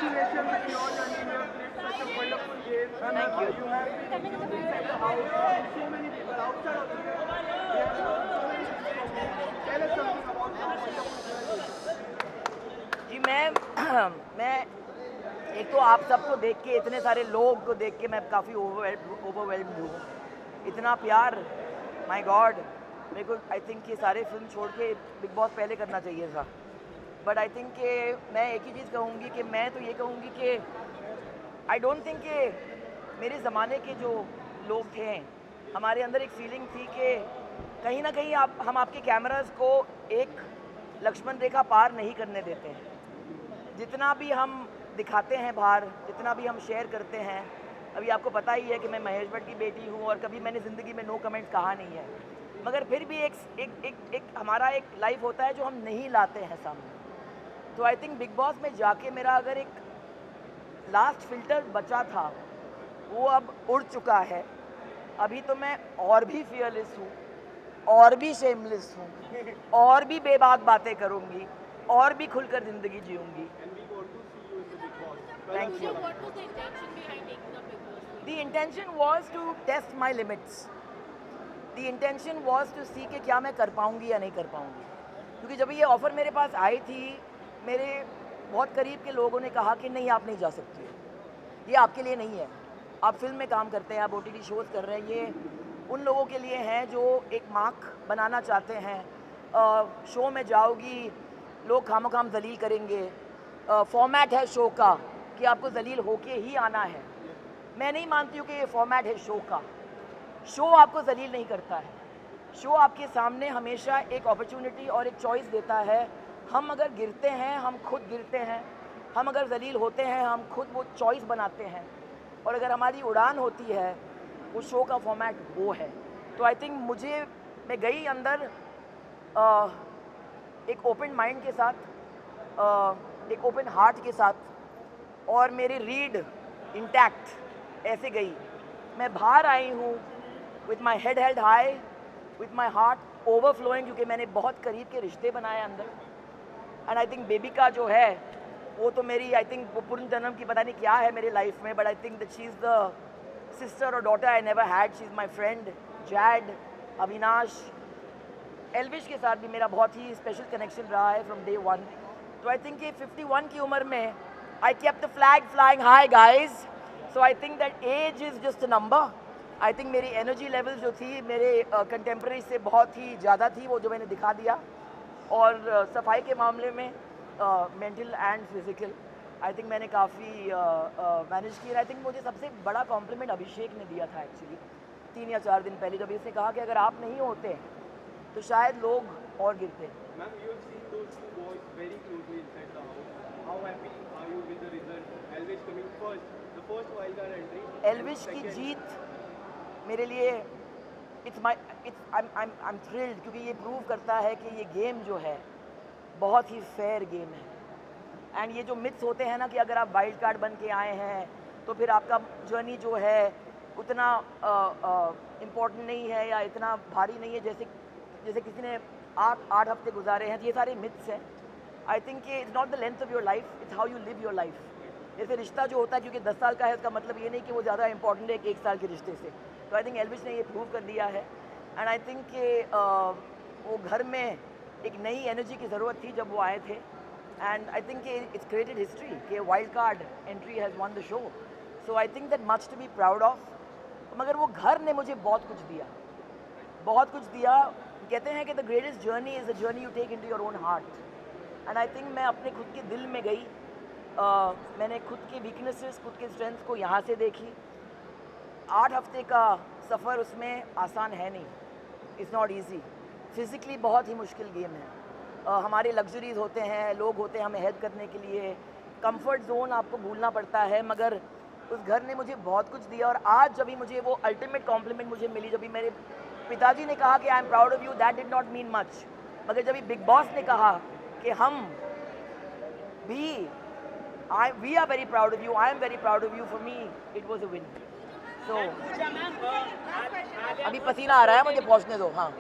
congratulations on your journey. You have played such a wonderful game. Thank you. You have been inside the house. So many people outside of the game. They have shown so many things. Tell us something about how wonderful it is. जी मैं एक तो आप सबको देख के, इतने सारे लोग को देख के मैं काफ़ी ओवरवेल्म्ड हूँ. इतना प्यार, माय गॉड. मेरे को आई थिंक ये सारे फिल्म छोड़ के बिग बॉस पहले करना चाहिए था. बट आई थिंक कि मैं एक ही चीज़ कहूँगी कि मैं तो ये कहूँगी कि आई डोंट थिंक कि मेरे ज़माने के जो लोग थे, हमारे अंदर एक फीलिंग थी कि कहीं ना कहीं हम आपके कैमरास को एक लक्ष्मण रेखा पार नहीं करने देते हैं. जितना भी हम दिखाते हैं बाहर, जितना भी हम शेयर करते हैं, अभी आपको पता ही है कि मैं महेश भट्ट की बेटी हूँ और कभी मैंने ज़िंदगी में नो कमेंट्स कहा नहीं है. मगर फिर भी एक हमारा एक लाइफ होता है जो हम नहीं लाते हैं सामने. तो आई थिंक बिग बॉस में जाके मेरा अगर एक लास्ट फिल्टर बचा था वो अब उड़ चुका है. अभी तो मैं और भी फियरलेस हूँ, और भी शेमलेस हूँ, और भी बेबाक बातें करूँगी, और भी खुलकर ज़िंदगी जीऊँगी. Thank you. What was the intention behind taking up Big Boss? The intention was to test my limits. The intention was to see कि क्या मैं कर पाऊँगी या नहीं कर पाऊँगी. क्योंकि जब ये ऑफ़र मेरे पास आई थी, मेरे बहुत करीब के लोगों ने कहा कि नहीं, आप नहीं जा सकते, ये आपके लिए नहीं है. आप फिल्म में काम करते हैं, आप OTT शोज़ कर रहे हैं, ये उन लोगों के लिए हैं जो एक मार्क बनाना चाहते हैं. शो में जाओगी, लोग खामोखाम जलील करेंगे. फॉर्मेट है शो का कि आपको जलील होके ही आना है. मैं नहीं मानती हूँ कि ये फॉर्मेट है शो का. शो आपको जलील नहीं करता है. शो आपके सामने हमेशा एक अपॉर्चुनिटी और एक चॉइस देता है. हम अगर गिरते हैं, हम खुद गिरते हैं. हम अगर जलील होते हैं, हम खुद वो चॉइस बनाते हैं. और अगर हमारी उड़ान होती है, वो शो का फॉर्मेट वो है. तो आई थिंक मैं गई अंदर एक ओपन माइंड के साथ, एक ओपन हार्ट के साथ, और मेरी रीड इंटैक्ट ऐसे गई. मैं बाहर आई हूँ with my head held high, with my heart overflowing, क्योंकि मैंने बहुत करीब के रिश्ते बनाए अंदर. एंड आई थिंक बेबी का जो है वो तो मेरी, आई थिंक वो पूर्ण जन्म की पता नहीं क्या है मेरी लाइफ में. But I think that she is the sister और daughter I never had. She is my friend. Jad, Avinash, Elvish के साथ भी मेरा बहुत ही स्पेशल कनेक्शन रहा है फ्रॉम डे वन. तो आई थिंक कि 51 की उम्र में I kept the flag flying high, guys. So I think that age is just a number. I think मेरी energy level जो थी मेरे कंटेम्प्रेरी से बहुत ही ज़्यादा थी, वो जो मैंने दिखा दिया. और सफाई के मामले में mental and physical I think मैंने काफ़ी मैनेज किया. आई थिंक मुझे सबसे बड़ा कॉम्प्लीमेंट अभिषेक ने दिया था एक्चुअली 3 या 4 दिन पहले, जब इसने कहा कि अगर आप नहीं होते तो शायद लोग और गिरते. Ma'am, you have seen those two boys very closely inside the house. How happy are you with the result? Elvish coming first, the first wildcard entry. Elvish की जीत मेरे लिए I'm thrilled, क्योंकि ये प्रूव करता है कि ये गेम जो है बहुत ही फेयर गेम है. एंड ये जो मिथ्स होते हैं ना कि अगर आप वाइल्ड कार्ड बन के आए हैं तो फिर आपका जर्नी जो है उतना इम्पोर्टेंट नहीं है या इतना भारी नहीं है जैसे किसी ने 8 हफ्ते गुजारे हैं. तो ये सारे मिथ्स हैं. आई think it's not the length of your life, it's how you live your life. जैसे रिश्ता जो होता है, क्योंकि 10 साल का है, उसका मतलब ये नहीं कि वो ज़्यादा इंपॉर्टेंट है 1 साल के रिश्ते से. तो आई थिंक एल्विश ने ये प्रूव कर दिया है. एंड आई थिंक कि वो घर में एक नई एनर्जी की ज़रूरत थी जब वो आए थे. And I think it's created history कि wild card entry has won the show. So I think that much to be proud of. मगर वो घर ने मुझे बहुत कुछ दिया, बहुत कुछ दिया. कहते हैं कि the greatest journey is the journey you take into your own heart. And I think मैं अपने खुद के दिल में गई. मैंने खुद के वीकनेसेस, खुद के स्ट्रेंथ को यहाँ से देखी. 8 हफ्ते का सफ़र उसमें आसान है नहीं. It's not easy. फिज़िकली बहुत ही मुश्किल गेम है. हमारे लग्जरीज होते हैं, लोग होते हैं हमें हेल्प करने के लिए. कंफर्ट जोन आपको भूलना पड़ता है. मगर उस घर ने मुझे बहुत कुछ दिया. और आज जब भी मुझे वो अल्टीमेट कॉम्प्लीमेंट मुझे मिली, जब भी मेरे पिताजी ने कहा कि I am proud of you, that did not mean much. मगर जब भी बिग बॉस ने कहा कि हम भी we are very proud of you, I am very proud of you, for me it was a win. So अभी पसीना आ रहा है मुझे, पहुंचने दो. हाँ,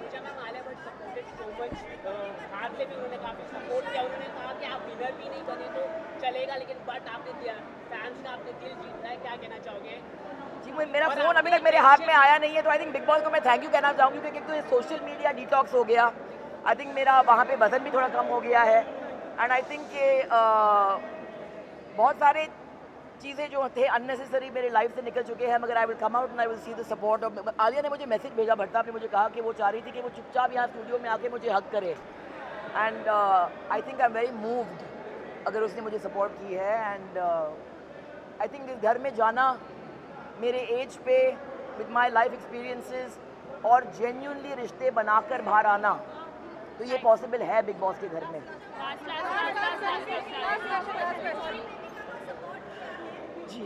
वुमेन्स हार से भी उन्होंने काफ़ी सपोर्ट किया. उन्होंने कहा कि आप विनर भी नहीं बने तो चलेगा, लेकिन बट आपने फैंस का आपने दिल जीतना है. क्या कहना चाहोगे? जी मेरा फ़ोन अभी तक मेरे हाथ में आया नहीं है, तो आई थिंक बिग बॉस को मैं थैंक यू कहना चाहूँगी, क्योंकि तो ये सोशल मीडिया डिटॉक्स हो गया. आई थिंक मेरा वहाँ पे वजन भी थोड़ा कम हो गया है. एंड आई थिंक कि बहुत सारे चीज़ें जो थे अननेसेसरी मेरे लाइफ से निकल चुके हैं, मगर I will come out and I will see the support. और आलिया ने मुझे मैसेज भेजा, भट्टा ने मुझे कहा कि वो चाह रही थी कि वो चुपचाप यहाँ स्टूडियो में आके मुझे हक करे. And I think I am very moved अगर उसने मुझे सपोर्ट की है. एंड आई थिंक इस घर में जाना मेरे एज पे विद माई लाइफ एक्सपीरियंसेस और जेन्यूनली रिश्ते बनाकर बाहर आना, तो ये पॉसिबल है बिग बॉस के घर में. जी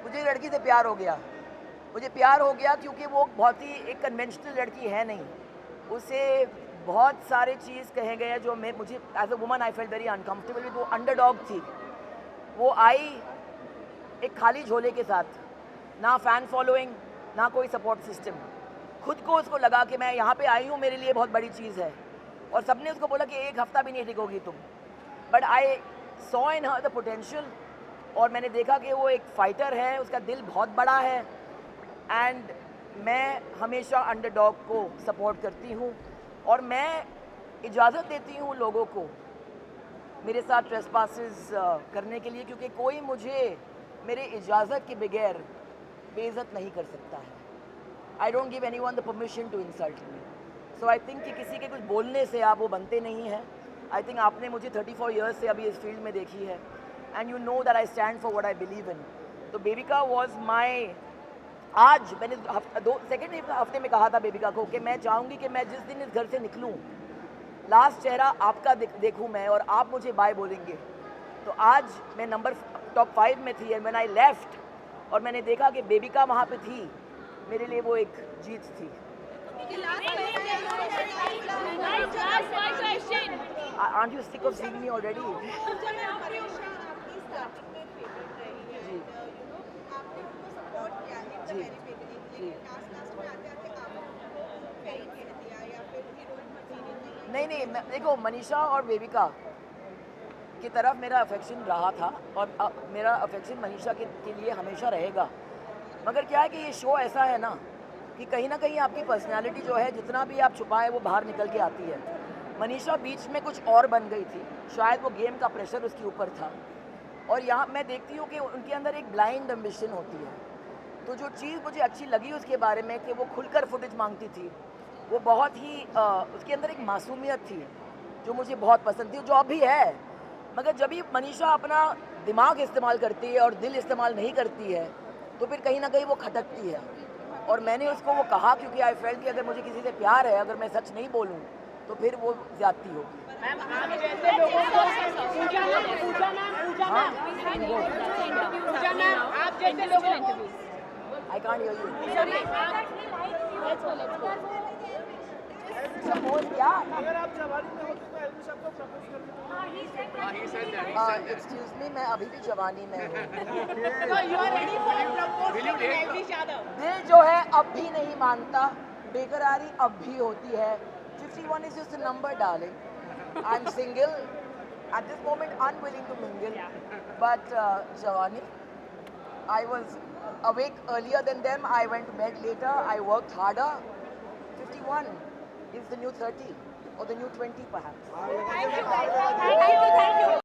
मुझे लड़की से प्यार हो गया. मुझे प्यार हो गया क्योंकि वो बहुत ही एक कन्वेंशनल लड़की है नहीं. उसे बहुत सारे चीज़ कहे गए जो मुझे as a woman I felt very uncomfortable with. वो अंडरडॉग थी. वो आई एक खाली झोले के साथ, ना फ़ैन फॉलोइंग ना कोई सपोर्ट सिस्टम. खुद को उसको लगा कि मैं यहाँ पे आई हूँ, मेरे लिए बहुत बड़ी चीज़ है. और सबने उसको बोला कि एक हफ़्ता भी नहीं टिकोगी तुम. But I saw in her the potential, और मैंने देखा कि वो एक फ़ाइटर है, उसका दिल बहुत बड़ा है. एंड मैं हमेशा अंडरडॉग को सपोर्ट करती हूँ, और मैं इजाज़त देती हूँ लोगों को मेरे साथ ट्रेसपासेस करने के लिए, क्योंकि कोई मुझे मेरे इजाज़त के बगैर बेइज्जत नहीं कर सकता है. I don't give anyone the permission to insult me. So I think कि किसी के कुछ बोलने से आप वो बनते नहीं हैं. आई थिंक आपने मुझे 34 ईयर्स से अभी इस फील्ड में देखी है, and you know that I stand for what I believe in. तो बेबिका वॉज माई, आज मैंने सेकेंड हफ्ते में कहा था बेबिका को कि मैं चाहूँगी कि मैं जिस दिन इस घर से निकलूँ, लास्ट चेहरा आपका देखूँ मैं, और आप मुझे बाय बोलेंगे. तो आज मैं नंबर टॉप 5 में थी, एंड व्हेन आई लेफ्ट और मैंने देखा कि बेबिका वहाँ पे थी, मेरे लिए वो एक जीत थी. Aren't you sick of seeing me already? जी जी नहीं, देखो मनीषा और बेबिका की तरफ मेरा अफेक्शन रहा था, और मेरा अफेक्शन मनीषा के लिए हमेशा रहेगा. मगर क्या है कि ये शो ऐसा है ना कि कहीं ना कहीं आपकी पर्सनालिटी जो है, जितना भी आप छुपाएं वो बाहर निकल के आती है. मनीषा बीच में कुछ और बन गई थी, शायद वो गेम का प्रेशर उसके ऊपर था. और यहाँ मैं देखती हूँ कि उनके अंदर एक ब्लाइंड एम्बिशन होती है. तो जो चीज़ मुझे अच्छी लगी उसके बारे में कि वो खुलकर फुटेज मांगती थी, वो बहुत ही उसके अंदर एक मासूमियत थी जो मुझे बहुत पसंद थी, जो अब भी है. मगर जब भी मनीषा अपना दिमाग इस्तेमाल करती है और दिल इस्तेमाल नहीं करती है, तो फिर कहीं ना कहीं वो खटकती है. और मैंने उसको वो कहा, क्योंकि आई फेल्ट कि अगर मुझे किसी से प्यार है, अगर मैं सच नहीं बोलूँ तो फिर वो ज़्यादती होगी. मैम आप जैसे लोगों को पूजा मैम आप जैसे लोगों को आई कांट हियर यू. क्या अगर आप जवानी में होते तो एल्विश आपको प्रपोज करते एक्सक्यूज मी, मैं अभी भी जवानी में हूँ. दिल जो है अब भी नहीं मानता, बेकरारी अब भी होती है. 51 is just a number, darling. I'm single at this moment, unwilling to mingle. But Jawani, I was awake earlier than them. I went to bed later. I worked harder. 51 is the new 30 or the new 20 perhaps. Thank you.